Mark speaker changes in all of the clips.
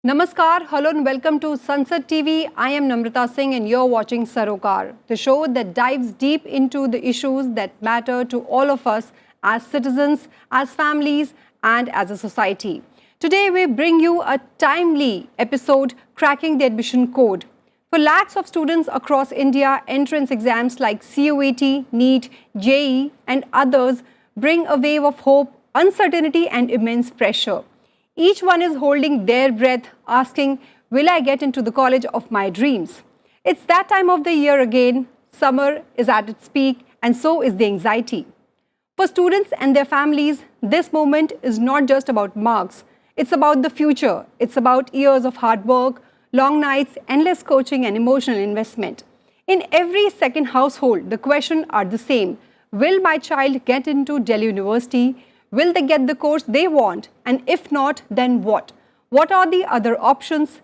Speaker 1: Namaskar, hello and welcome to Sansad TV. I am Namrata Singh and you're watching Sarokar, the show that dives deep into the issues that matter to all of us as citizens, as families and as a society. Today we bring you a timely episode cracking the admission code. For lakhs of students across India, entrance exams like CUET, NEET, JEE and others bring a wave of hope, uncertainty and immense pressure. Each one is holding their breath, asking, will I get into the college of my dreams? It's that time of the year again. Summer is at its peak, and so is the anxiety. For students and their families, this moment is not just about marks. It's about the future. It's about years of hard work, long nights, endless coaching, and emotional investment. In every second household, the questions are the same. Will my child get into Delhi University? Will they get the course they want? And if not, then what? What are the other options?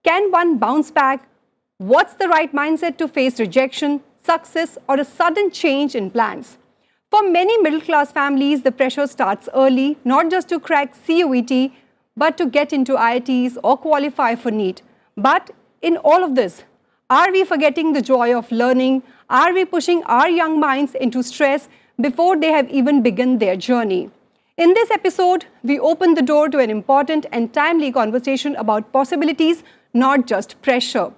Speaker 1: Can one bounce back? What's the right mindset to face rejection, success, or a sudden change in plans? For many middle-class families, the pressure starts early, not just to crack CUET, but to get into IITs or qualify for NEET. But in all of this, are we forgetting the joy of learning? Are we pushing our young minds into stress before they have even begun their journey? In this episode, we open the door to an important and timely conversation about possibilities, not just pressure.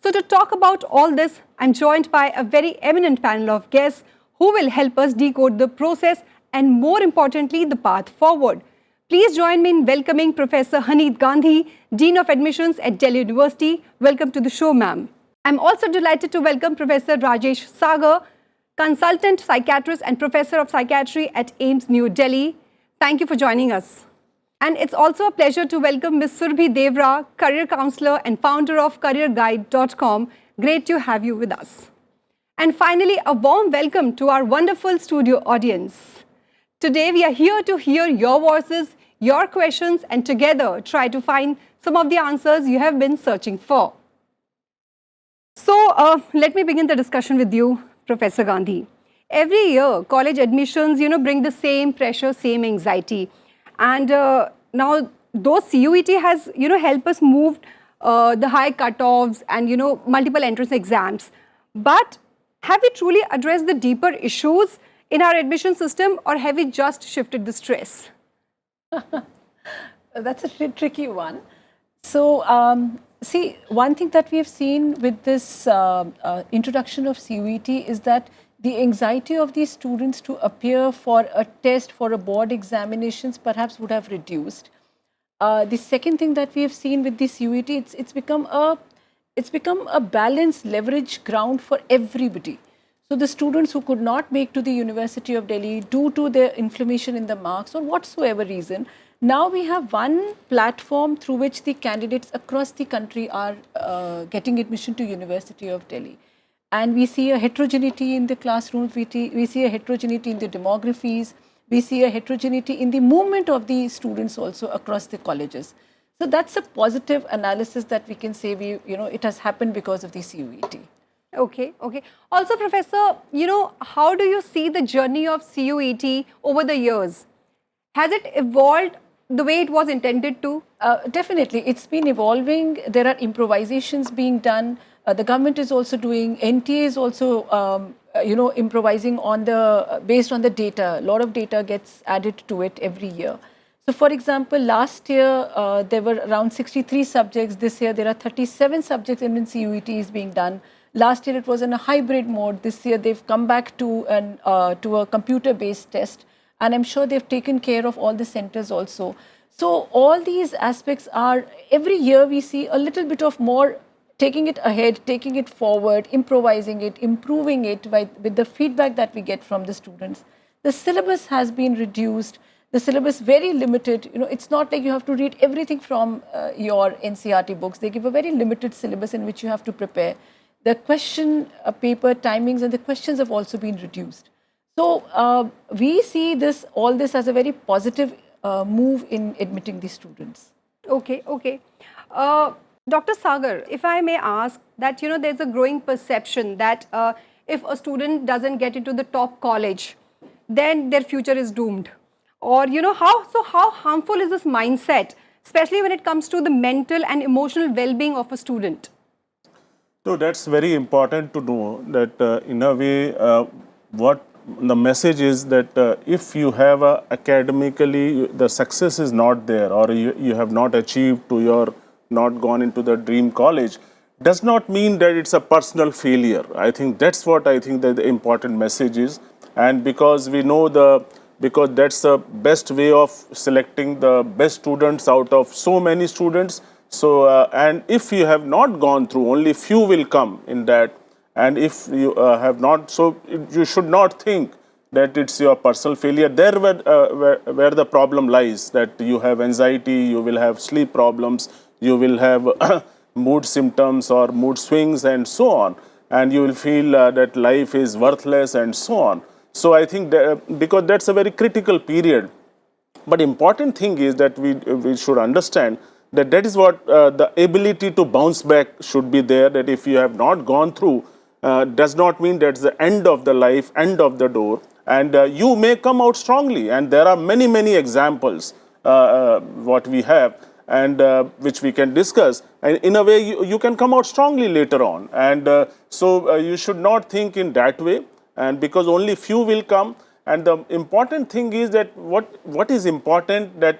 Speaker 1: So to talk about all this, I'm joined by a very eminent panel of guests who will help us decode the process and more importantly, the path forward. Please join me in welcoming Professor HANEET GANDHI, Dean of Admissions at Delhi University. Welcome to the show, ma'am. I'm also delighted to welcome Professor RAJESH SAGAR, Consultant Psychiatrist and Professor of Psychiatry at AIIMS, New Delhi. Thank you for joining us. And it's also a pleasure to welcome Ms. SURABHI DEWRA, career counselor and founder of careerguide.com. Great to have you with us. And finally, a warm welcome to our wonderful studio audience. Today, we are here to hear your voices, your questions, and together try to find some of the answers you have been searching for. So, let me begin the discussion with you, Professor Gandhi. Every year, college admissions, bring the same pressure, same anxiety. And now, though CUET has, helped us move the high cutoffs and, multiple entrance exams. But have we truly addressed the deeper issues in our admission system or have we just shifted the stress?
Speaker 2: That's a tricky one. So, see, one thing that we have seen with this introduction of CUET is that the anxiety of these students to appear for a test, for a board examinations perhaps would have reduced. The second thing that we have seen with this CUET, it's become a balanced leverage ground for everybody. So the students who could not make to the University of Delhi due to their inflammation in the marks or whatsoever reason, now we have one platform through which the candidates across the country are getting admission to University of Delhi. And we see a heterogeneity in the classrooms, we see a heterogeneity in the demographies, we see a heterogeneity in the movement of the students also across the colleges. So that's a positive analysis that we can say it has happened because of the CUET.
Speaker 1: Okay. Also, Professor, how do you see the journey of CUET over the years? Has it evolved the way it was intended to?
Speaker 2: Definitely, it's been evolving. There are improvisations being done. The government is also doing, NTA is also, improvising on based on the data. A lot of data gets added to it every year. So, for example, last year there were around 63 subjects. This year there are 37 subjects in CUET is being done. Last year it was in a hybrid mode. This year they've come back to a computer-based test. And I'm sure they've taken care of all the centers also. So all these aspects are, every year we see a little bit of more taking it ahead, taking it forward, improvising it, improving it with the feedback that we get from the students. The syllabus has been reduced. The syllabus very limited. It's not like you have to read everything from your NCERT books. They give a very limited syllabus in which you have to prepare. The question paper timings and the questions have also been reduced. So we see all this as a very positive move in admitting the students.
Speaker 1: Okay. Dr. Sagar, if I may ask that, there's a growing perception that if a student doesn't get into the top college, then their future is doomed. Or, how harmful is this mindset especially when it comes to the mental and emotional well-being of a student?
Speaker 3: So that's very important to know that in a way, what the message is that if you have academically the success is not there, or you have not achieved to your, not gone into the dream college, does not mean that it's a personal failure. I think that's what I think that the important message is. And because we know because that's the best way of selecting the best students out of so many students. So, and if you have not gone through, only few will come in that. And if you have not, so you should not think that it's your personal failure. There where the problem lies, that you have anxiety, you will have sleep problems, you will have mood symptoms or mood swings and so on. And you will feel that life is worthless and so on. So I think that, because that's a very critical period. But important thing is that we should understand that is what the ability to bounce back should be there, that if you have not gone through, does not mean that's the end of the life, end of the door, and you may come out strongly. And there are many, many examples what we have, and which we can discuss. And in a way, you can come out strongly later on. And so you should not think in that way, and because only few will come. And the important thing is that what is important, that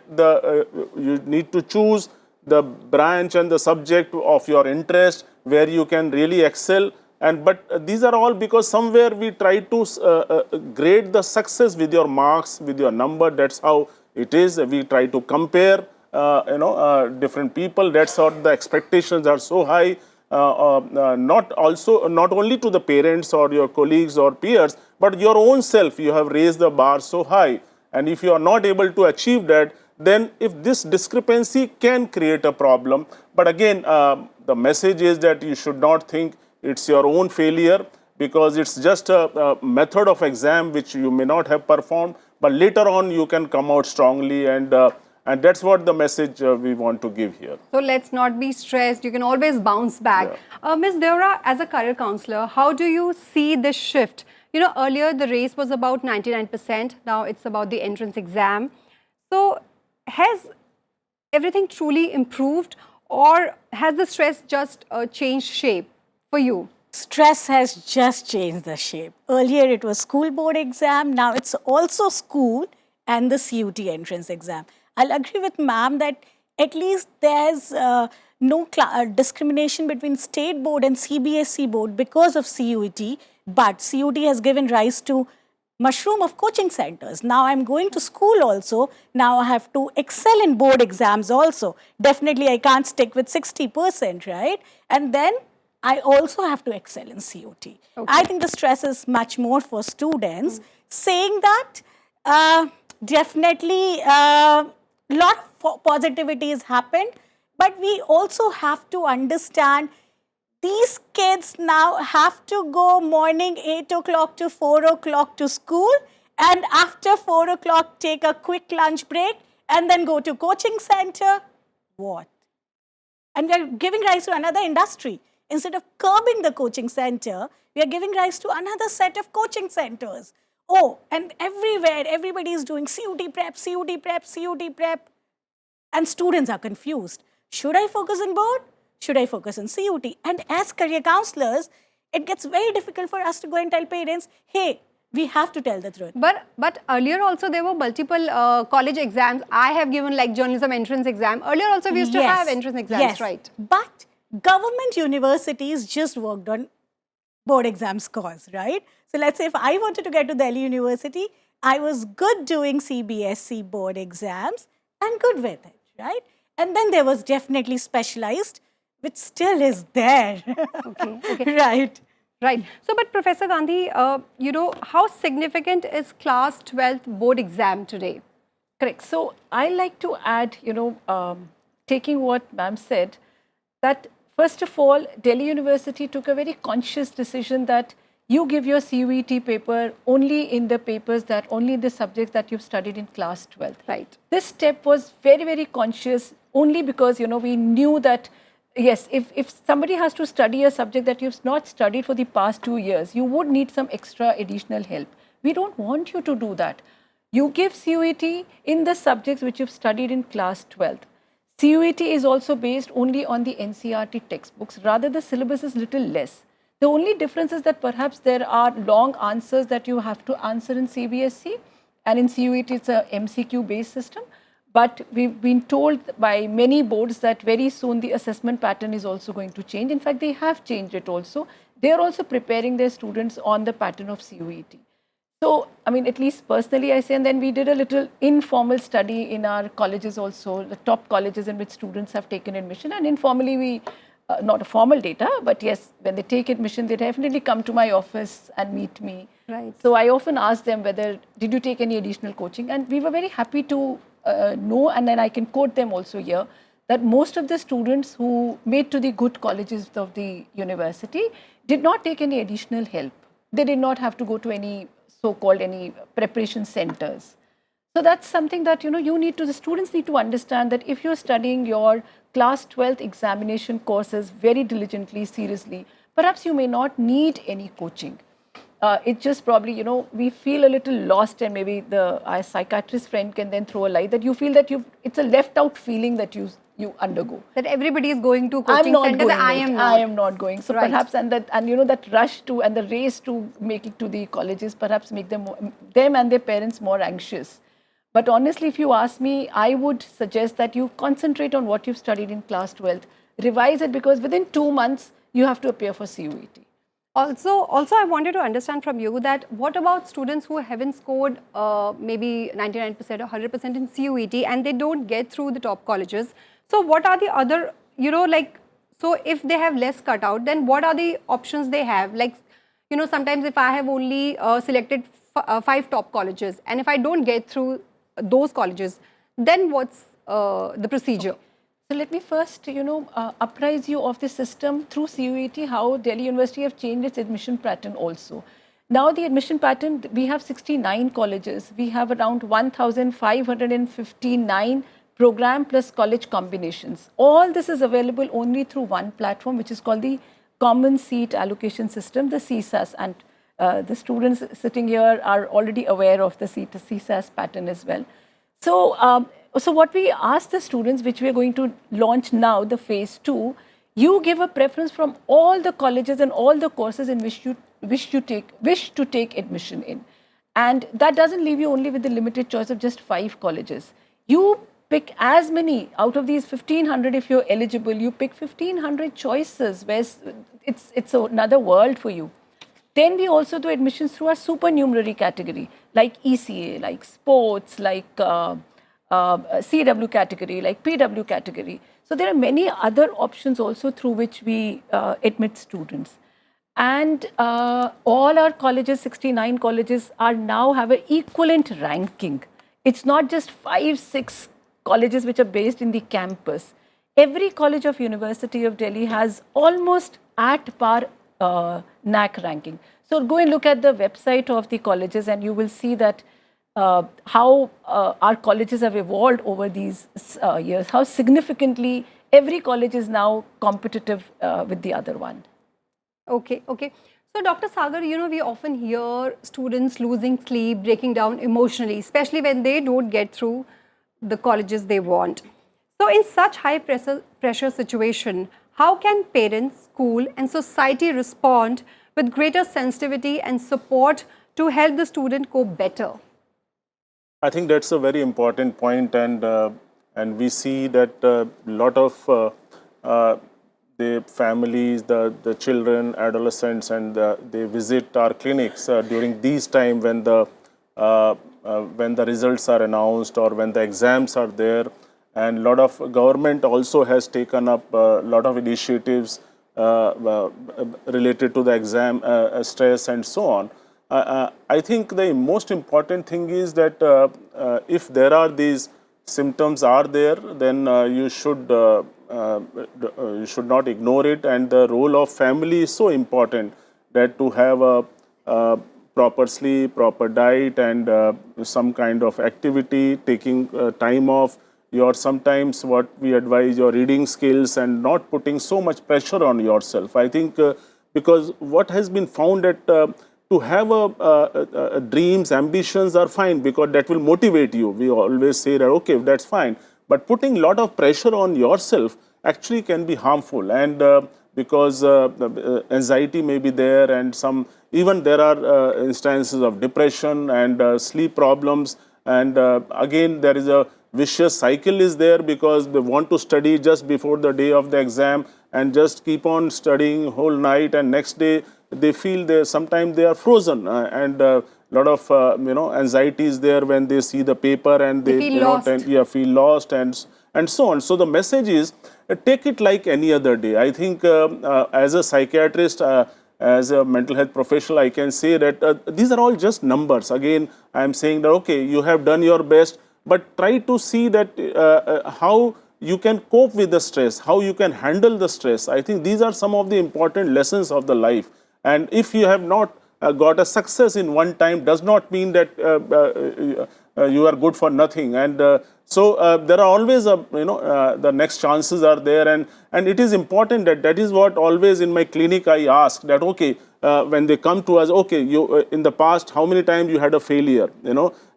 Speaker 3: you need to choose the branch and the subject of your interest where you can really excel. And but these are all because somewhere we try to grade the success with your marks, with your number. That's how it is. We try to compare different people. That's how the expectations are so high. Not only to the parents or your colleagues or peers, but your own self. You have raised the bar so high, and if you are not able to achieve that, then if this discrepancy can create a problem. But again, the message is that you should not think it's your own failure, because it's just a method of exam which you may not have performed, but later on you can come out strongly, and that's what the message we want to give here.
Speaker 1: So let's not be stressed. You can always bounce back.
Speaker 3: Yeah.
Speaker 1: Ms. DEWRA, as a career counselor, how do you see this shift? You know, earlier the race was about 99%. Now it's about the entrance exam. So has everything truly improved, or has the stress just changed shape for you?
Speaker 4: Stress has just changed the shape. Earlier it was school board exam. Now it's also school and the CUET entrance exam. I'll agree with ma'am that at least there's no discrimination between state board and CBSE board because of CUET, but CUET has given rise to mushroom of coaching centers. Now I'm going to school also. Now I have to excel in board exams also. Definitely I can't stick with 60%, right? And then I also have to excel in CUET. Okay. I think the stress is much more for students. Saying that, definitely lot of positivity has happened, but we also have to understand these kids now have to go morning 8 o'clock to 4 o'clock to school, and after 4 o'clock take a quick lunch break and then go to coaching center. What? And we are giving rise to another industry. Instead of curbing the coaching center, we are giving rise to another set of coaching centers. Oh, and everywhere, everybody is doing CUET prep, CUET prep, CUET prep. And students are confused. Should I focus on board? Should I focus on CUET? And as career counselors, it gets very difficult for us to go and tell parents, hey, we have to tell the truth.
Speaker 1: But earlier also there were multiple college exams. I have given like journalism entrance exam. Earlier also we used to have entrance exams, right?
Speaker 4: But government universities just worked on board exam scores, right? So let's say if I wanted to get to Delhi University, I was good doing CBSE board exams and good with it, right? And then there was definitely specialized, which still is there.
Speaker 1: Okay.
Speaker 4: Right.
Speaker 1: Right. So, but Professor Gandhi, you know, how significant is class 12th board exam today?
Speaker 2: Correct. So I like to add, taking what ma'am said, that first of all, Delhi University took a very conscious decision that you give your CUET paper only in the papers that, only in the subjects that you've studied in class 12th.
Speaker 1: Right.
Speaker 2: This step was very, very conscious only because, we knew that, yes, if somebody has to study a subject that you've not studied for the past 2 years, you would need some extra additional help. We don't want you to do that. You give CUET in the subjects which you've studied in class 12th. CUET is also based only on the NCERT textbooks. Rather, the syllabus is little less. The only difference is that perhaps there are long answers that you have to answer in CBSE, and in CUET it's a MCQ based system. But we've been told by many boards that very soon the assessment pattern is also going to change. In fact, they have changed it also. They are also preparing their students on the pattern of CUET. So, I mean, at least personally I say, and then we did a little informal study in our colleges also, the top colleges in which students have taken admission, and informally we, not a formal data, but yes, when they take admission, they definitely come to my office and meet me.
Speaker 1: Right.
Speaker 2: So I often ask them whether, did you take any additional coaching? And we were very happy to know, and then I can quote them also here, that most of the students who made to the good colleges of the university did not take any additional help. They did not have to go to any so-called any preparation centers. So that's something that, you need to, the students need to understand that if you're studying your class 12th examination courses very diligently, seriously, perhaps you may not need any coaching. It just probably, we feel a little lost, and maybe our psychiatrist friend can then throw a light that you feel that it's a left out feeling that you undergo.
Speaker 1: That everybody is going to coaching centers,
Speaker 2: I am not going. So perhaps, and that rush to, and the race to make it to the colleges perhaps make them and their parents more anxious. But honestly, if you ask me, I would suggest that you concentrate on what you've studied in class 12th, revise it, because within 2 months, you have to appear for CUET.
Speaker 1: Also, I wanted to understand from you that what about students who haven't scored maybe 99% or 100% in CUET and they don't get through the top colleges? So what are the other, so if they have less cutout, then what are the options they have? Like, sometimes if I have only selected 5 top colleges, and if I don't get through those colleges, then what's the procedure?
Speaker 2: So let me first, apprise you of the system through CUET, how Delhi University have changed its admission pattern also. Now the admission pattern, we have 69 colleges. We have around 1,559 program plus college combinations. All this is available only through one platform, which is called the Common Seat Allocation System, the CSAS. And the students sitting here are already aware of the CSAS pattern as well. So what we ask the students, which we are going to launch now, the phase 2, you give a preference from all the colleges and all the courses in which you wish to take admission in. And that doesn't leave you only with the limited choice of just 5 colleges. You pick as many out of these 1,500 if you're eligible. You pick 1,500 choices, where it's another world for you. Then we also do admissions through our supernumerary category, like ECA, like sports, like CW category, like PW category. So there are many other options also through which we admit students. And all our colleges, 69 colleges, now have an equivalent ranking. It's not just 5, 6 colleges which are based in the campus. Every college of University of Delhi has almost at par NAC ranking. So go and look at the website of the colleges and you will see that how our colleges have evolved over these years, how significantly every college is now competitive with the other one.
Speaker 1: Okay. So Dr. Sagar, we often hear students losing sleep, breaking down emotionally, especially when they don't get through the colleges they want. So in such high pressure situation, how can parents, school and society respond with greater sensitivity and support to help the student cope better?
Speaker 3: I think that's a very important point, and we see that a lot of the families, the children, adolescents, and they visit our clinics during these time when the results are announced or when the exams are there. And a lot of government also has taken up a lot of initiatives related to the exam stress and so on. I think the most important thing is that if there are these symptoms are there, then you should not ignore it. And the role of family is so important, that to have a proper sleep, proper diet, and some kind of activity, taking time off. Sometimes what we advise, your reading skills, and not putting so much pressure on yourself. I think because what has been found that to have dreams, ambitions are fine, because that will motivate you. We always say that, okay, that's fine. But putting a lot of pressure on yourself actually can be harmful, and because anxiety may be there, and even there are instances of depression and sleep problems, and again there is a vicious cycle is there, because they want to study just before the day of the exam and just keep on studying whole night, and next day they feel sometimes they are frozen, and lot of anxiety is there when they see the paper, and they
Speaker 1: feel lost.
Speaker 3: feel lost, and so on. So the message is, take it like any other day. I think as a psychiatrist, as a mental health professional, I can say that these are all just numbers. Again, I am saying that, okay, you have done your best, but try to see that how you can cope with the stress, how you can handle the stress. I think these are some of the important lessons of the life. And if you have not got a success in one time, does not mean that you are good for nothing. And so there are always the next chances are there, and it is important that is what always in my clinic I ask, that okay, when they come to us, okay, you in the past how many times you had a failure,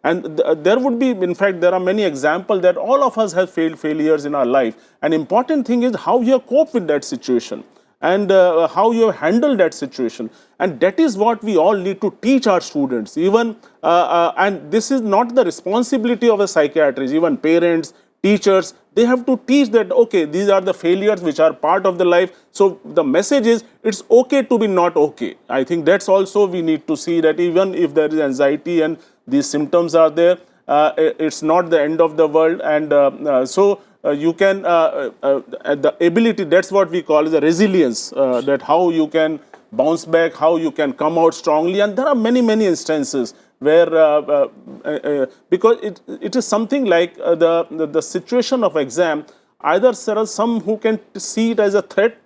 Speaker 3: and there would be, in fact there are many examples that all of us have failures in our life. An important thing is how you have coped with that situation, and how you have handled that situation. And that is what we all need to teach our students, even and this is not the responsibility of a psychiatrist, even parents, teachers, they have to teach that, okay, these are the failures which are part of the life. So the message is, it's okay to be not okay. I think that's also we need to see, that even if there is anxiety and these symptoms are there, it's not the end of the world. And so you can, the ability, that's what we call the resilience, that how you can bounce back, how you can come out strongly. And there are many, many instances where, because it is something like the situation of exam, either there are some who can see it as a threat,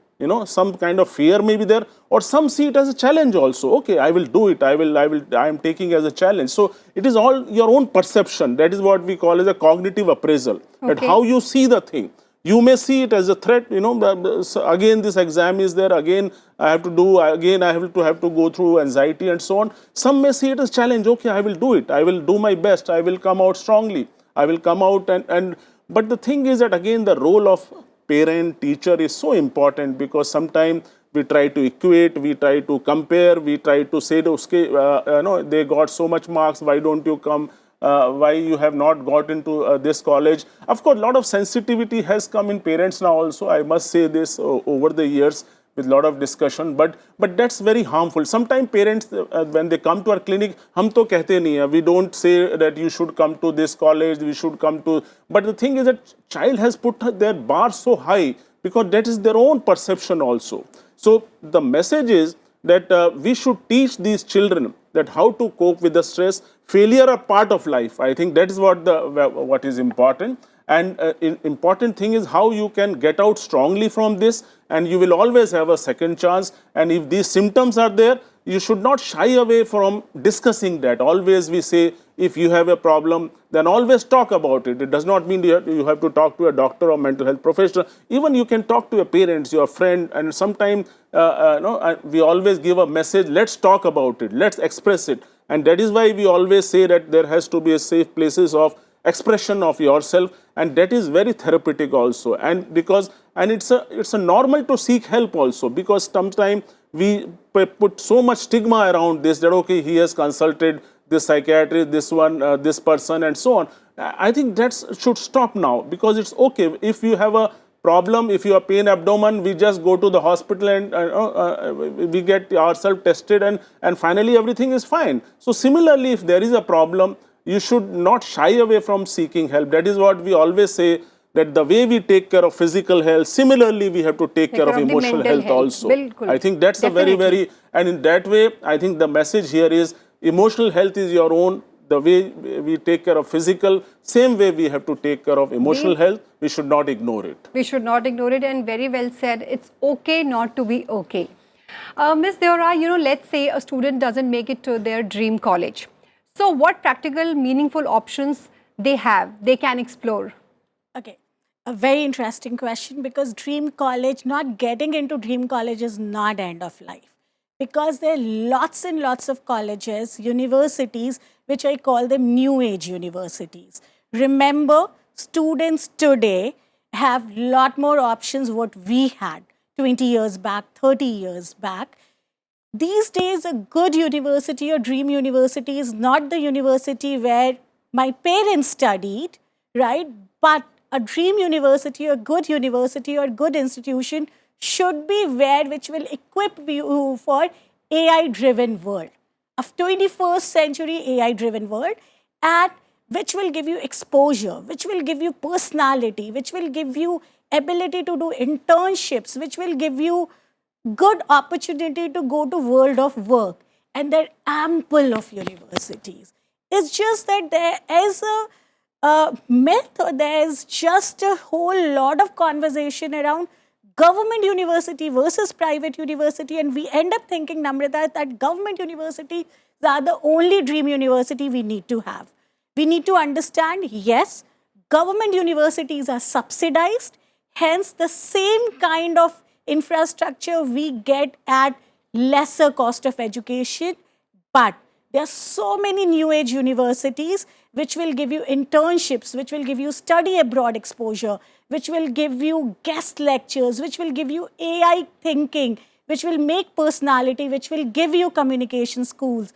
Speaker 3: some kind of fear may be there, or some see it as a challenge also. Okay, I will do it, I am taking as a challenge. So it is all your own perception. That is what we call as a cognitive appraisal,
Speaker 1: okay,
Speaker 3: that how you see the thing. You may see it as a threat, so again this exam is there, again I have to do, again I have to go through anxiety and so on. Some may see it as challenge, okay, I will do it, I will do my best, I will come out strongly, I will come out and but the thing is that again the role of parent, teacher is so important, because sometimes we try to equate, we try to compare, we try to say, okay, they got so much marks, why don't you come? Why you have not got into this college? Of course, a lot of sensitivity has come in parents now also. I must say this over the years with a lot of discussion, but that's very harmful. Sometimes parents, when they come to our clinic, hum to kehte nahi hai. We don't say that you should come to this college, we should come to. But the thing is that child has put their bar so high, because that is their own perception also. So the message is that we should teach these children that how to cope with the stress. Failure are part of life. I think that is what is important. And important thing is how you can get out strongly from this, and you will always have a second chance. And if these symptoms are there, you should not shy away from discussing that. Always we say, if you have a problem, then always talk about it. It does not mean you have to talk to a doctor or mental health professional. Even you can talk to your parents, your friend, and sometimes we always give a message, let's talk about it, let's express it. And that is why we always say that there has to be a safe places of expression of yourself, and that is very therapeutic also. And it's a normal to seek help also, because sometimes we put so much stigma around this, that okay, he has consulted this psychiatrist, this one, this person, and so on. I think that should stop now, because it's okay if you have a problem, if you have pain abdomen, we just go to the hospital and we get ourselves tested, and finally everything is fine. So similarly, if there is a problem, you should not shy away from seeking help. That is what we always say, that the way we take care of physical health, similarly we have to take care of emotional health also.
Speaker 1: Bilkul.
Speaker 3: I think that's
Speaker 1: Definitely.
Speaker 3: a very, and in that way, I think the message here is, emotional health is your own. The way we take care of physical, same way we have to take care of emotional health. We should not ignore it.
Speaker 1: We should not ignore it, and very well said. It's okay not to be okay. Ms. DEWRA, let's say a student doesn't make it to their dream college. So what practical, meaningful options they can explore?
Speaker 4: Okay, a very interesting question, because dream college, not getting into dream college is not end of life. Because there are lots and lots of colleges, universities, which I call them new age universities. Remember, students today have lot more options what we had 20 years back, 30 years back. These days, a good university or dream university is not the university where my parents studied, right? But a dream university, a good university or good institution should be where which will equip you for AI-driven world, a 21st century AI-driven world, and which will give you exposure, which will give you personality, which will give you ability to do internships, which will give you good opportunity to go to world of work. And there are ample of universities. It's just that there is a myth, or there is just a whole lot of conversation around government university versus private university, and we end up thinking, Namrata, that government universities are the only dream university we need to have. We need to understand, yes, government universities are subsidized, hence the same kind of infrastructure we get at lesser cost of education, but there are so many new age universities which will give you internships, which will give you study abroad exposure, which will give you guest lectures, which will give you AI thinking, which will make personality, which will give you communication skills.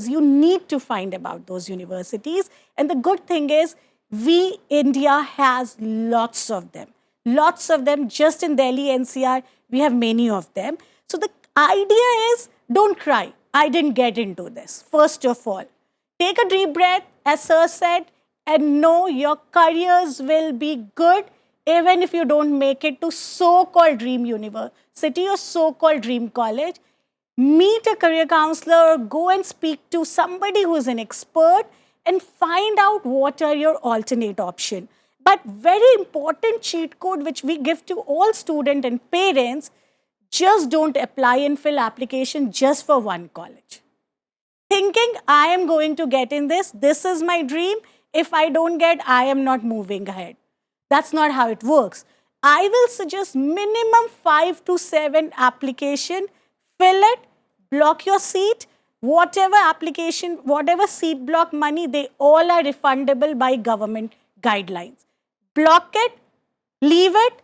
Speaker 4: You need to find about those universities. And the good thing is, India has lots of them. Lots of them. Just in Delhi NCR, we have many of them. So the idea is, don't cry. I didn't get into this. First of all, take a deep breath, as Sir said, and know your careers will be good even if you don't make it to so-called dream university or so-called dream college. Meet a career counselor or go and speak to somebody who is an expert and find out what are your alternate options. But very important cheat code which we give to all students and parents, just don't apply and fill application just for one college. Thinking, I am going to get in this is my dream. If I don't get, I am not moving ahead. That's not how it works. I will suggest minimum 5 to 7 application, fill it, block your seat, whatever application, whatever seat block money, they all are refundable by government guidelines. Block it, leave it.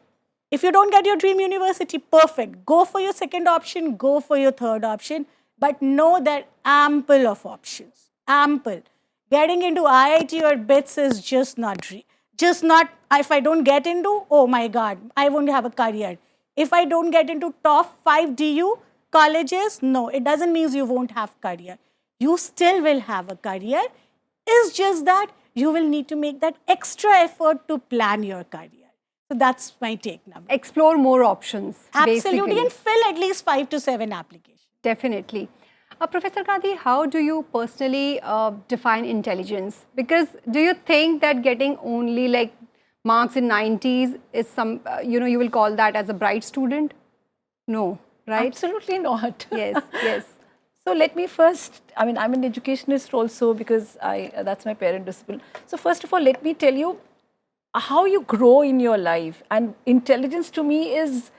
Speaker 4: If you don't get your dream university, perfect. Go for your second option, go for your third option, but know that ample of options, ample. Getting into IIT or BITS is just not, if I don't get into, oh my God, I won't have a career. If I don't get into top 5 DU colleges, no, it doesn't mean you won't have career. You still will have a career. It's just that you will need to make that extra effort to plan your career. So that's my take now.
Speaker 1: Explore more options.
Speaker 4: Absolutely,
Speaker 1: basically.
Speaker 4: and fill at least 5 to 7 applications.
Speaker 1: Definitely. Professor Gandhi, how do you personally define intelligence? Because do you think that getting only like marks in 90s is some, you will call that as a bright student? No, right?
Speaker 2: Absolutely not.
Speaker 1: Yes, yes.
Speaker 2: So let me first, I'm an educationist also because that's my parent discipline. So first of all, let me tell you how you grow in your life. And intelligence to me is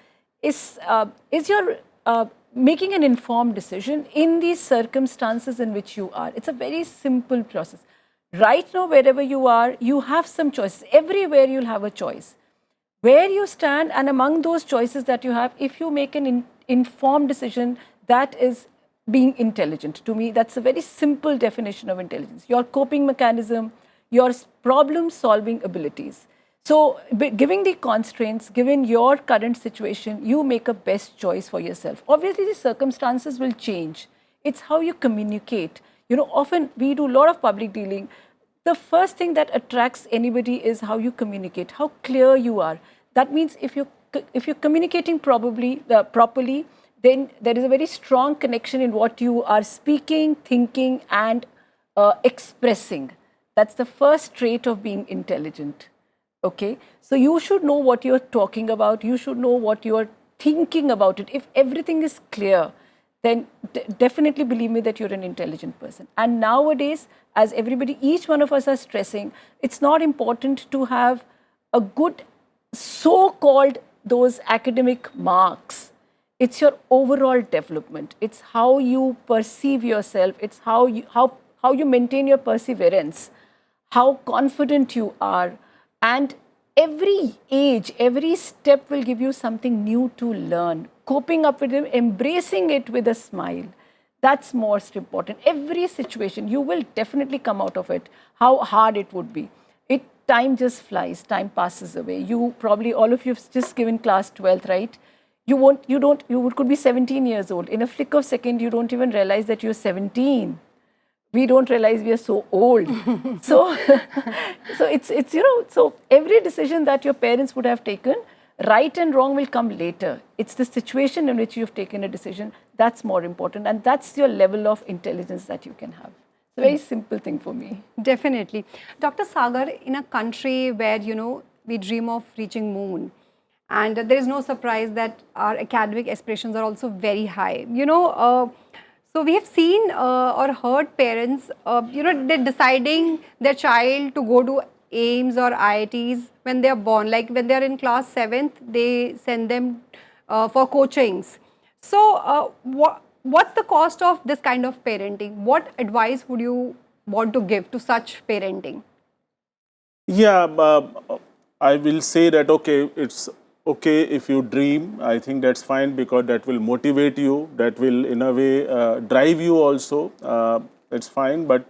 Speaker 2: your making an informed decision in these circumstances in which you are. It's a very simple process. Right now, wherever you are, you have some choices. Everywhere you'll have a choice. Where you stand, and among those choices that you have, if you make an informed decision, that is being intelligent. To me, that's a very simple definition of intelligence. Your coping mechanism, your problem-solving abilities. So, given the constraints, given your current situation, you make a best choice for yourself. Obviously, the circumstances will change. It's how you communicate. Often we do a lot of public dealing. The first thing that attracts anybody is how you communicate, how clear you are. That means if you're communicating properly, then there is a very strong connection in what you are speaking, thinking, and expressing. That's the first trait of being intelligent. Okay, so you should know what you're talking about. You should know what you're thinking about it. If everything is clear, then definitely believe me that you're an intelligent person. And nowadays, as each one of us are stressing, it's not important to have a good so-called those academic marks. It's your overall development. It's how you perceive yourself. It's how you maintain your perseverance. how confident you are, and every age, every step will give you something new to learn. Coping up with it, embracing it with a smile. That's most important. Every situation, you will definitely come out of it, how hard it would be. Time just flies, time passes away. You probably, all of you have just given class 12th, right? You could be 17 years old. In a flick of a second, you don't even realize that you're 17. We don't realize we are so old. so it's so every decision that your parents would have taken, right and wrong will come later. It's the situation in which you've taken a decision that's more important, and that's your level of intelligence that you can have. It's a very simple thing for me.
Speaker 1: Definitely. Dr. Sagar, in a country where, we dream of reaching moon, and there is no surprise that our academic aspirations are also very high. So we have seen or heard parents, they're deciding their child to go to AIIMS or IITs when they are born. Like when they are in class 7th, they send them for coachings. So what's the cost of this kind of parenting? What advice would you want to give to such parenting?
Speaker 3: Yeah, I will say that, okay, it's okay if you dream. I think that's fine, because that will motivate you, that will in a way drive you also. That's fine, but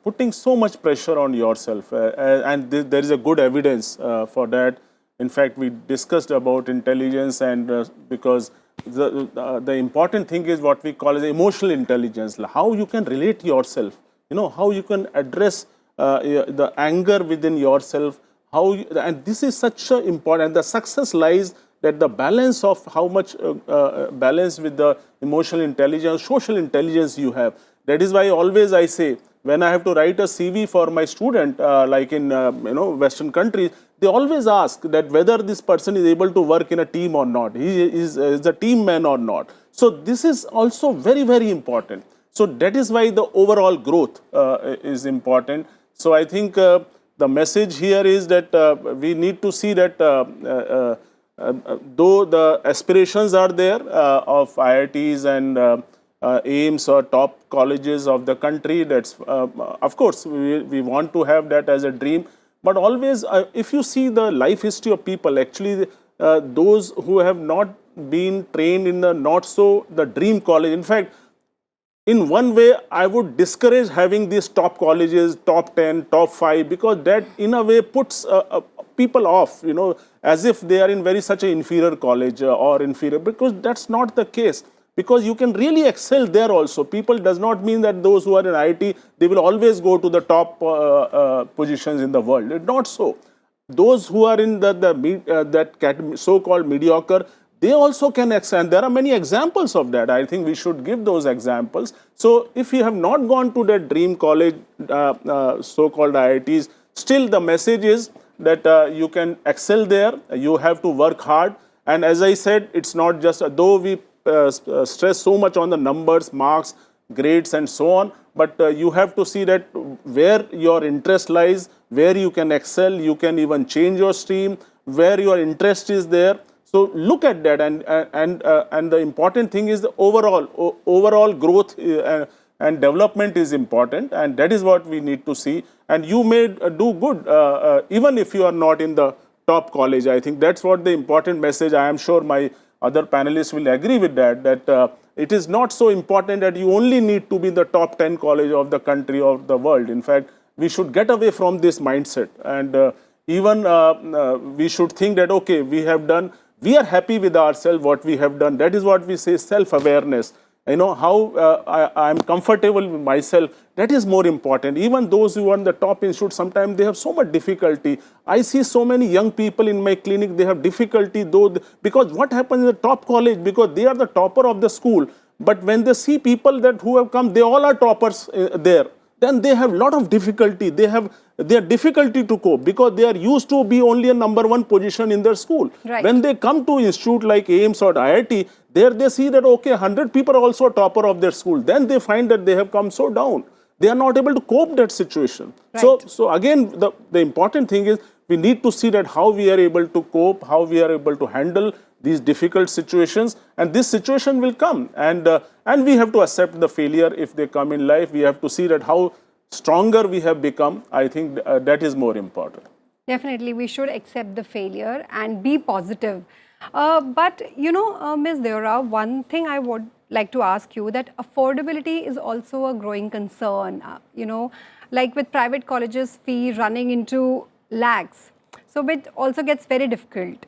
Speaker 3: putting so much pressure on yourself, and there is a good evidence for that. In fact, we discussed about intelligence, and because the important thing is what we call as emotional intelligence, how you can relate yourself, how you can address the anger within yourself, and this is such a important, the success lies that the balance of how much balance with the emotional intelligence, social intelligence you have. That is why always I say, when I have to write a CV for my student, like in Western countries, they always ask that whether this person is able to work in a team or not, he is a team man or not. So this is also very, very important. So that is why the overall growth is important. So I think the message here is that we need to see that though the aspirations are there of IITs and AIIMS or top colleges of the country, that's of course we want to have that as a dream. But always, if you see the life history of people, actually those who have not been trained in the dream college, in fact, in one way, I would discourage having these top colleges, top 10, top 5, because that in a way puts people off, as if they are in such an inferior college or inferior, because that's not the case. Because you can really excel there also. People does not mean that those who are in IT, they will always go to the top positions in the world. It's not so. Those who are in that so-called mediocre, they also can excel. And there are many examples of that. I think we should give those examples. So if you have not gone to that dream college, so-called IITs, still the message is that you can excel there. You have to work hard. And as I said, it's not just, though we stress so much on the numbers, marks, grades and so on, but you have to see that where your interest lies, where you can excel, you can even change your stream, where your interest is there. So look at that, and the important thing is the overall growth and development is important, and that is what we need to see. And you may do good even if you are not in the top college. I think that's what the important message. I am sure my other panelists will agree with that, that it is not so important that you only need to be in the top 10 college of the country or the world. In fact, we should get away from this mindset, and even we should think that, okay, we are happy with ourselves, what we have done. That is what we say, self-awareness. How I am comfortable with myself, that is more important. Even those who are in the top institute, sometimes they have so much difficulty. I see so many young people in my clinic, they have difficulty, because what happens in the top college, because they are the topper of the school, but when they see people who have come, they all are toppers there, then they have a lot of difficulty. They have their difficulty to cope, because they are used to be only a #1 position in their school.
Speaker 1: Right.
Speaker 3: When they come to institute like AIIMS or IIT, there they see that, okay, 100 people are also a topper of their school. Then they find that they have come so down. They are not able to cope that situation.
Speaker 1: Right.
Speaker 3: So again, the important thing is we need to see that how we are able to cope, how we are able to handle these difficult situations, and this situation will come, and we have to accept the failure if they come in life. We have to see that how stronger we have become, I think that is more important.
Speaker 1: Definitely, we should accept the failure and be positive. But, Ms. DEWRA, one thing I would like to ask you, that affordability is also a growing concern, like with private colleges fee running into lakhs. So it also gets very difficult.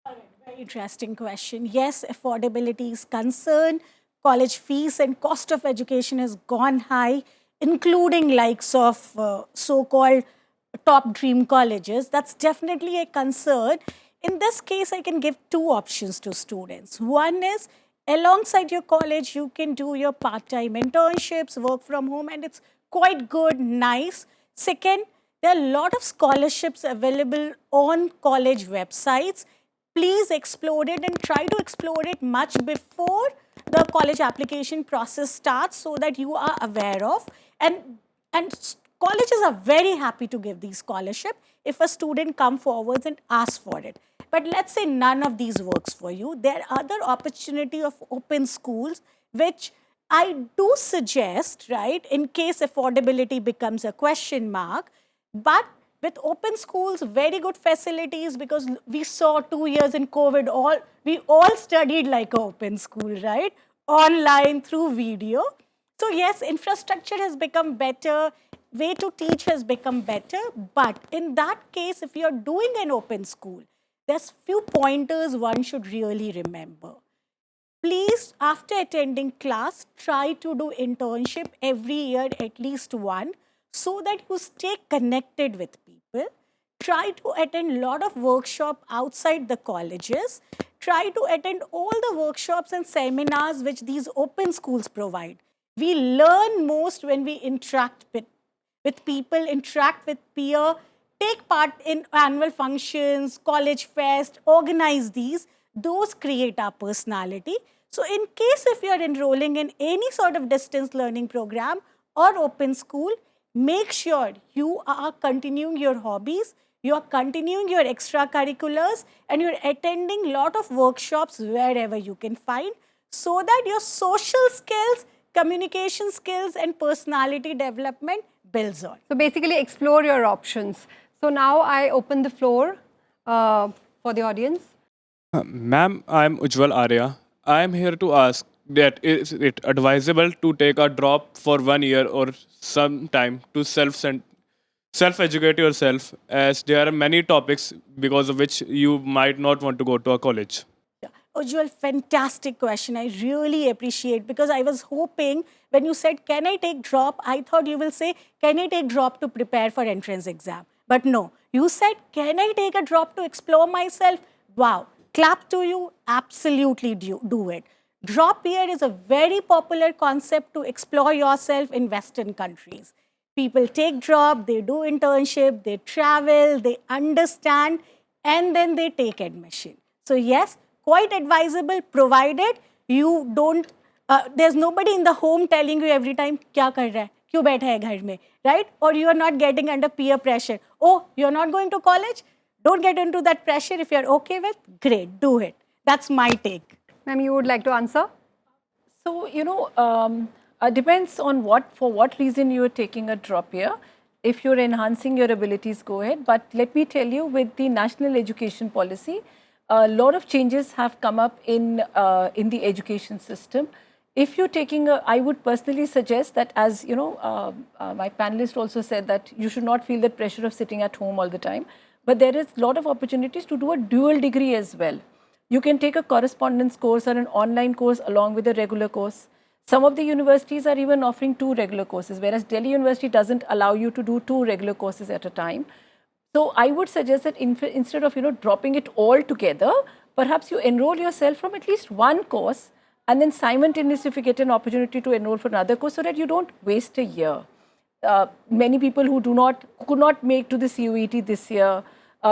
Speaker 4: Very interesting question. Yes, affordability is concerned. College fees and cost of education has gone high, including likes of so-called top dream colleges. That's definitely a concern. In this case, I can give two options to students. One is, alongside your college, you can do your part-time internships, work from home, and it's quite good, nice. Second, there are a lot of scholarships available on college websites. Please explore it and try to explore it much before the college application process starts, so that you are aware of. And colleges are very happy to give these scholarships if a student comes forward and asks for it. But let's say none of these works for you. There are other opportunity of open schools, which I do suggest, right, in case affordability becomes a question mark. But with open schools, very good facilities, because we saw 2 years in COVID, we all studied like an open school, right? Online, through video. So yes, infrastructure has become better, way to teach has become better. But in that case, if you're doing an open school, there's few pointers one should really remember. Please, after attending class, try to do internship every year, at least one, so that you stay connected with people. Try to attend a lot of workshops outside the colleges. Try to attend all the workshops and seminars which these open schools provide. We learn most when we interact with people, interact with peers, take part in annual functions, college fest, organize these. Those create our personality. So in case if you're enrolling in any sort of distance learning program or open school, make sure you are continuing your hobbies, you are continuing your extracurriculars, and you're attending a lot of workshops wherever you can find, so that your social skills, communication skills, and personality development builds on.
Speaker 1: So basically, explore your options. So now I open the floor for the audience.
Speaker 5: Ma'am, I'm Ujjwal Arya. I'm here to ask that is it advisable to take a drop for 1 year or some time to self-educate yourself, as there are many topics because of which you might not want to go to a college?
Speaker 4: Ujjwal, fantastic question. I really appreciate, because I was hoping when you said, can I take drop? I thought you will say, can I take drop to prepare for entrance exam? But no, you said, can I take a drop to explore myself? Wow, clap to you, absolutely do it. Drop year is a very popular concept to explore yourself in Western countries. People take drop, they do internship, they travel, they understand, and then they take admission. So yes, quite advisable, provided you don't, there's nobody in the home telling you every time, kya kar raha hai? Kyun baitha hai ghar mein, right? Or you are not getting under peer pressure. Oh, you're not going to college? Don't get into that pressure. If you're okay with, great, do it. That's my take.
Speaker 1: Ma'am, you would like to answer?
Speaker 2: So, depends on for what reason you are taking a drop year. If you're enhancing your abilities, go ahead. But let me tell you, with the national education policy, a lot of changes have come up in the education system. If you're taking I would personally suggest that, as my panelist also said, that you should not feel that pressure of sitting at home all the time. But there is a lot of opportunities to do a dual degree as well. You can take a correspondence course or an online course along with a regular course. Some of the universities are even offering 2 regular courses, whereas Delhi University doesn't allow you to do 2 regular courses at a time. So I would suggest that instead of dropping it all together, perhaps you enroll yourself from at least one course, and then simultaneously if you get an opportunity to enroll for another course, so that you don't waste a year. Many people who could not make to the CUET this year,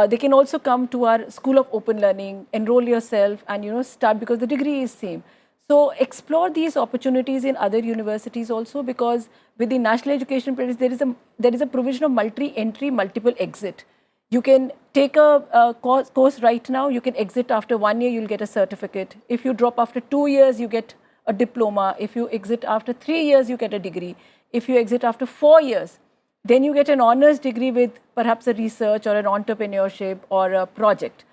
Speaker 2: they can also come to our School of Open Learning, enroll yourself, and start, because the degree is same. So explore these opportunities in other universities also, because with the national education policy, there is a provision of multi-entry, multiple exit. You can take a course right now, you can exit after 1 year, you'll get a certificate. If you drop after 2 years, you get a diploma. If you exit after 3 years, you get a degree. If you exit after 4 years, then you get an honors degree with perhaps a research or an entrepreneurship or a project.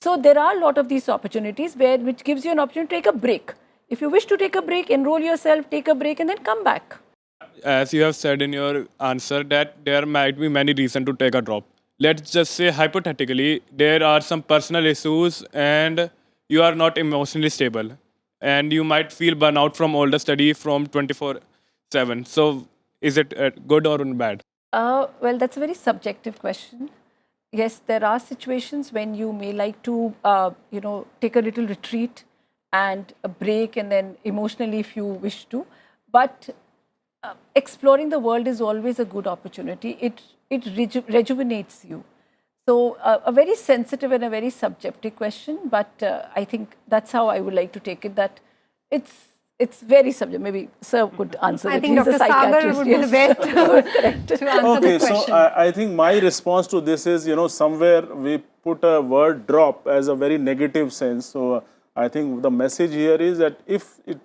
Speaker 2: So there are a lot of these opportunities which gives you an opportunity to take a break. If you wish to take a break, enroll yourself, take a break and then come back.
Speaker 5: As you have said in your answer that there might be many reasons to take a drop. Let's just say hypothetically there are some personal issues and you are not emotionally stable and you might feel burnout from all the study from 24/7. So is it good or bad?
Speaker 2: Well, that's a very subjective question. Yes, there are situations when you may like to, take a little retreat and a break and then emotionally if you wish to. But exploring the world is always a good opportunity. It rejuvenates you. So a very sensitive and a very subjective question, but I think that's how I would like to take it, that it's very subjective. Maybe Sir could answer
Speaker 1: I
Speaker 2: it.
Speaker 1: think
Speaker 2: He's a
Speaker 1: Dr. Sagar
Speaker 2: psychiatrist.
Speaker 1: would be the best to answer
Speaker 3: Okay,
Speaker 1: this
Speaker 3: so
Speaker 1: question.
Speaker 3: I think my response to this is, somewhere we put a word drop as a very negative sense. So I think the message here is that if it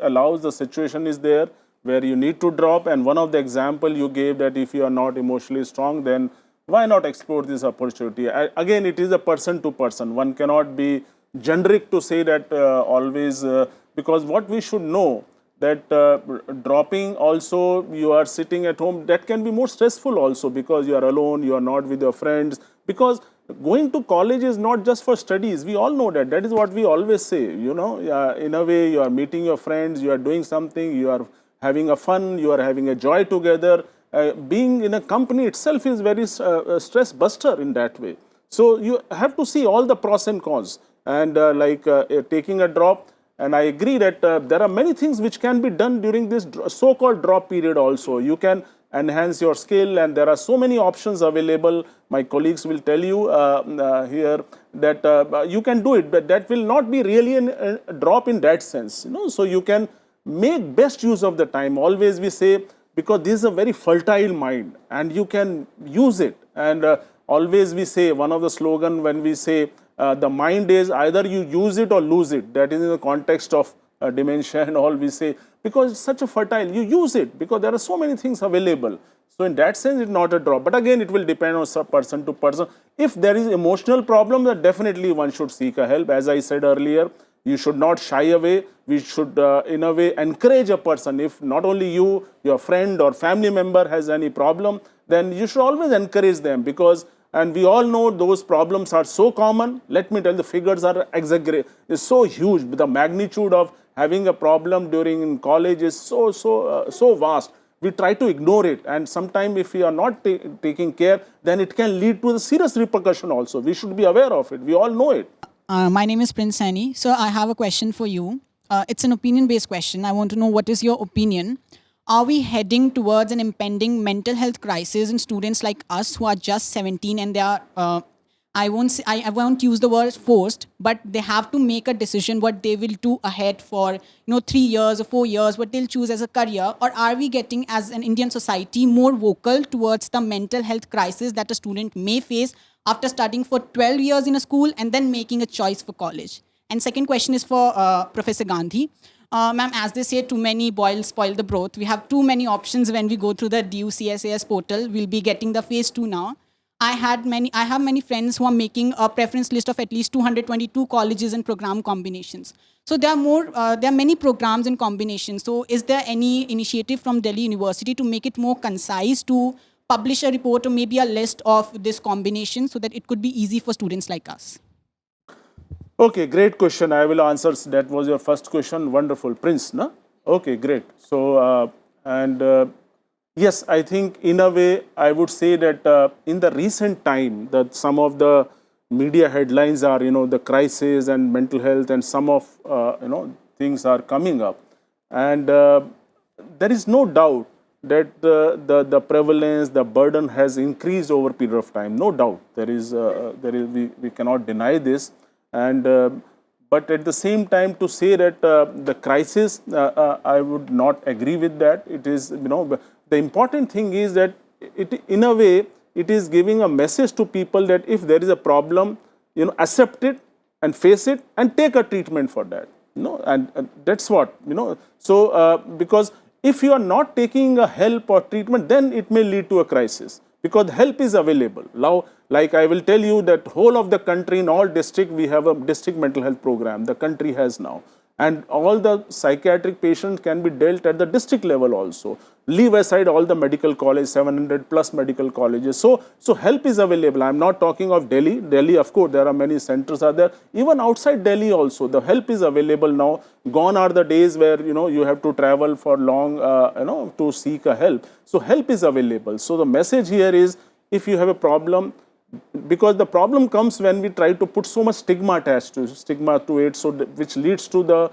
Speaker 3: allows, the situation is there where you need to drop, and one of the example you gave that if you are not emotionally strong, then why not explore this opportunity? Again, it is a person to person. One cannot be generic to say that always, because what we should know that dropping also, you are sitting at home, that can be more stressful also because you are alone, you are not with your friends, because going to college is not just for studies. We all know that. That is what we always say, in a way you are meeting your friends, you are doing something, you are having a fun, you are having a joy together. Being in a company itself is very stress buster in that way. So you have to see all the pros and cons, and taking a drop. And I agree that there are many things which can be done during this so-called drop period also. You can enhance your skill, and there are so many options available. My colleagues will tell you here that you can do it, but that will not be really a drop in that sense. So you can make best use of the time. Always we say, because this is a very fertile mind and you can use it. And always we say, one of the slogan when we say, the mind is either you use it or lose it. That is in the context of dementia and all we say, because it's such a fertile, you use it because there are so many things available. So in that sense, it's not a drop. But again, it will depend on person to person. If there is emotional problem, then definitely one should seek a help. As I said earlier, you should not shy away. We should, in a way, encourage a person. If not only you, your friend or family member has any problem, then you should always encourage them, because, and we all know those problems are so common. Let me tell you, the figures are exaggerated. It's so huge. The magnitude of having a problem during college is so vast. We try to ignore it, and sometimes if we are not taking care, then it can lead to the serious repercussion also. We should be aware of it. We all know it.
Speaker 6: My name is Prince Annie. So I have a question for you. It's an opinion-based question. I want to know what is your opinion. Are we heading towards an impending mental health crisis in students like us who are just 17 and they are, I won't use the word forced, but they have to make a decision what they will do ahead for 3 years or 4 years, what they'll choose as a career? Or are we getting, as an Indian society, more vocal towards the mental health crisis that a student may face after studying for 12 years in a school and then making a choice for college? And second question is for Professor Gandhi. Ma'am, as they say, too many boils spoil the broth. We have too many options when we go through the DU CSAS portal. We'll be getting the phase 2 now. I have many friends who are making a preference list of at least 222 colleges and program combinations. So there are many programs and combinations. So is there any initiative from Delhi University to make it more concise, to publish a report or maybe a list of this combination so that it could be easy for students like us?
Speaker 3: Okay, great question. I will answer. That was your first question. Wonderful. Prince, no? Okay, great. So, yes, I think in a way, I would say that in the recent time, that some of the media headlines are, the crisis and mental health, and some of, things are coming up. And there is no doubt that the prevalence, the burden has increased over a period of time. No doubt. We cannot deny this. And but at the same time, to say that the crisis, I would not agree with that. It is, the important thing is that in a way, it is giving a message to people that if there is a problem, accept it and face it and take a treatment for that. And that's what, So because if you are not taking a help or treatment, then it may lead to a crisis, because help is available. Now, like I will tell you that whole of the country, in all district, we have a district mental health program, the country has now. And all the psychiatric patients can be dealt at the district level also. Leave aside all the medical colleges, 700 plus medical colleges. So help is available. I'm not talking of Delhi. Delhi, of course, there are many centers are there. Even outside Delhi also, the help is available now. Gone are the days where, you have to travel for long, to seek a help. So help is available. So the message here is, if you have a problem, because the problem comes when we try to put so much stigma attached to it, so which leads to the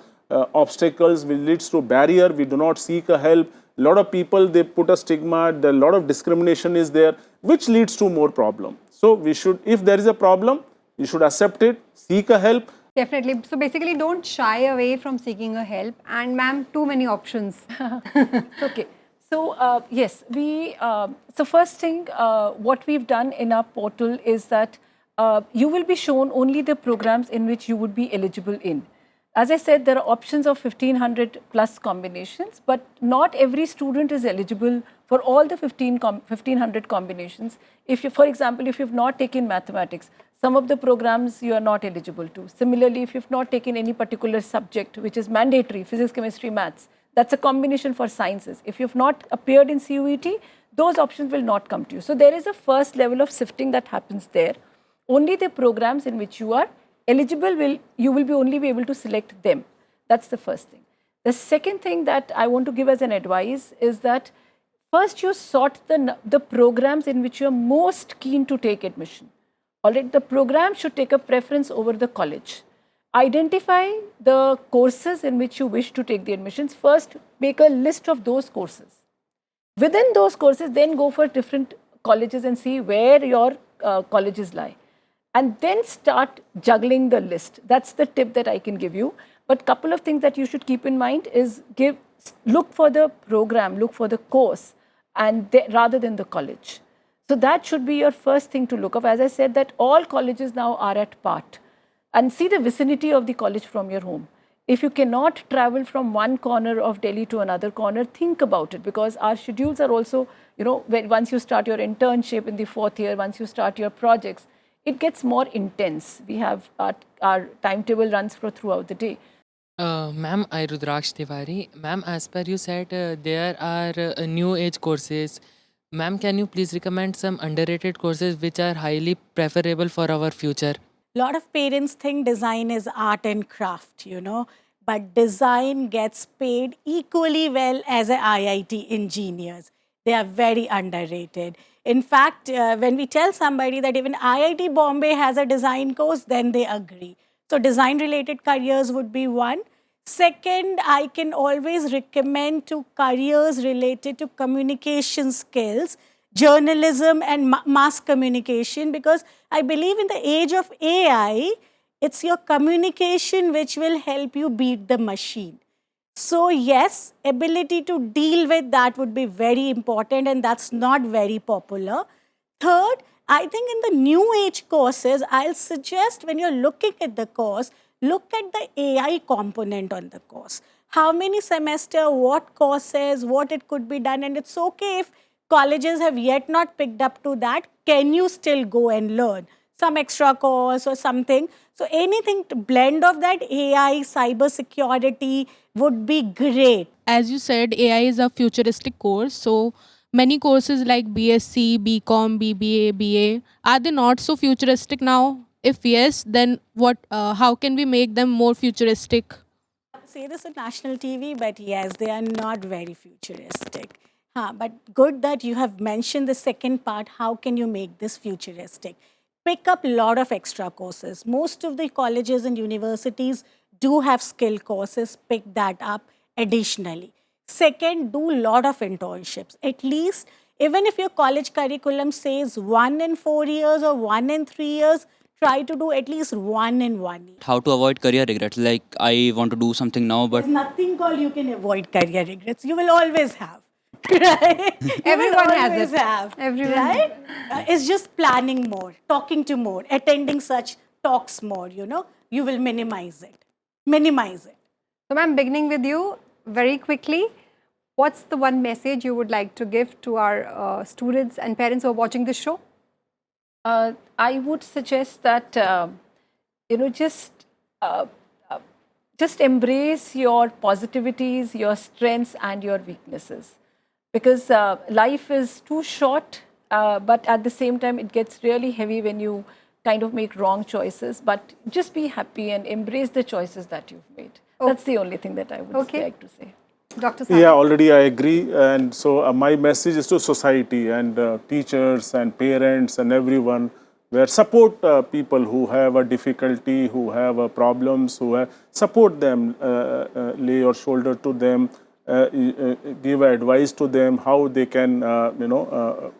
Speaker 3: obstacles, which leads to barrier. We do not seek a help. A lot of people, they put a stigma. A lot of discrimination is there, which leads to more problem. So we should, if there is a problem, you should accept it, seek a help.
Speaker 1: Definitely. So basically, don't shy away from seeking a help. And ma'am, too many options.
Speaker 2: Okay. So, yes, so first thing, what we've done in our portal is that you will be shown only the programs in which you would be eligible in. As I said, there are options of 1500 plus combinations, but not every student is eligible for all the 1500 combinations. If you, for example, if you've not taken mathematics, some of the programs you are not eligible to. Similarly, if you've not taken any particular subject, which is mandatory, physics, chemistry, maths, that's a combination for sciences. If you've not appeared in CUET, those options will not come to you. So there is a first level of sifting that happens there. Only the programs in which you are eligible, you will only be able to select them. That's the first thing. The second thing that I want to give as an advice is that first you sort the programs in which you are most keen to take admission. All right, the program should take a preference over the college. Identify the courses in which you wish to take the admissions. First, make a list of those courses. Within those courses, then go for different colleges and see where your colleges lie. And then start juggling the list. That's the tip that I can give you. But couple of things that you should keep in mind is look for the program, look for the course, and rather than the college. So that should be your first thing to look up. As I said, that all colleges now are at part. And see the vicinity of the college from your home. If you cannot travel from one corner of Delhi to another corner, think about it, because our schedules are also, once you start your internship in the 4th year, once you start your projects, it gets more intense. We have our timetable runs throughout the day.
Speaker 7: Ma'am, I Rudraksh Tiwari. Ma'am, as per you said, there are new age courses. Ma'am, can you please recommend some underrated courses which are highly preferable for our future?
Speaker 4: A lot of parents think design is art and craft, but design gets paid equally well as an IIT engineers. They are very underrated. In fact, when we tell somebody that even IIT Bombay has a design course, then they agree. So design related careers would be one. Second, I can always recommend to careers related to communication skills, journalism and mass communication, because I believe in the age of AI, it's your communication which will help you beat the machine. So yes, ability to deal with that would be very important, and that's not very popular. Third, I think in the new age courses, I'll suggest when you're looking at the course, look at the AI component on the course. How many semester, what courses, what it could be done, and it's okay if colleges have yet not picked up to that. Can you still go and learn some extra course or something? So anything to blend of that AI, cyber security would be great.
Speaker 8: As you said, AI is a futuristic course. So many courses like BSc, BCom, BBA, BA, are they not so futuristic now? If yes, then what? How can we make them more futuristic?
Speaker 4: Say this on national TV, but yes, they are not very futuristic. But good that you have mentioned the second part. How can you make this futuristic? Pick up a lot of extra courses. Most of the colleges and universities do have skill courses. Pick that up additionally. Second, do a lot of internships. At least, even if your college curriculum says 1 in 4 years or 1 in 3 years, try to do at least 1 in 1 year.
Speaker 9: How to avoid career regrets? Like, I want to do something now, but
Speaker 4: There's nothing called you can avoid career regrets. You will always have. Right?
Speaker 1: Everyone has
Speaker 4: always
Speaker 1: it.
Speaker 4: have.
Speaker 1: Everyone.
Speaker 4: Right? It's just planning more, talking to more, attending such talks more, you will minimize it. Minimize it.
Speaker 1: So ma'am, beginning with you, very quickly, what's the one message you would like to give to our students and parents who are watching this show?
Speaker 2: I would suggest that, just embrace your positivities, your strengths and your weaknesses. Because life is too short, but at the same time, it gets really heavy when you kind of make wrong choices. But just be happy and embrace the choices that you've made. That's the only thing that I would like to say.
Speaker 1: Dr. Singh.
Speaker 3: Yeah, already I agree. And so my message is to society and teachers and parents and everyone, where support people who have a difficulty, who have problems, support them, lay your shoulder to them, give advice to them how they can,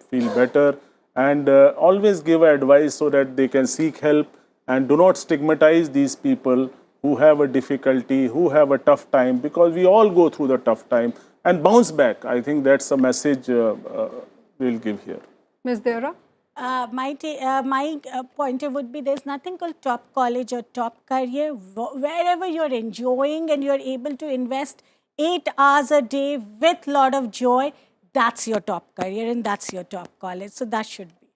Speaker 3: feel better, and always give advice so that they can seek help, and do not stigmatize these people who have a difficulty, who have a tough time, because we all go through the tough time, and bounce back. I think that's a message we'll give here.
Speaker 1: Ms. DEWRA?
Speaker 4: My pointer would be there's nothing called top college or top career. Wherever you're enjoying and you're able to invest 8 hours a day with a lot of joy, that's your top career and that's your top college. So that should be.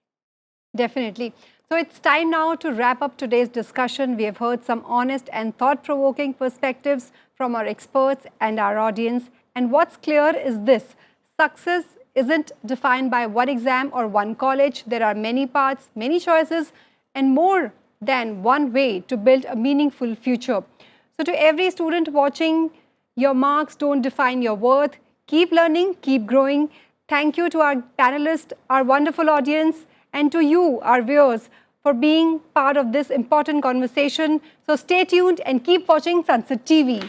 Speaker 1: Definitely. So it's time now to wrap up today's discussion. We have heard some honest and thought-provoking perspectives from our experts and our audience. And what's clear is this: success isn't defined by one exam or one college. There are many paths, many choices, and more than one way to build a meaningful future. So to every student watching, your marks don't define your worth. Keep learning, keep growing. Thank you to our panelists, our wonderful audience, and to you, our viewers, for being part of this important conversation. So stay tuned and keep watching Sansad TV.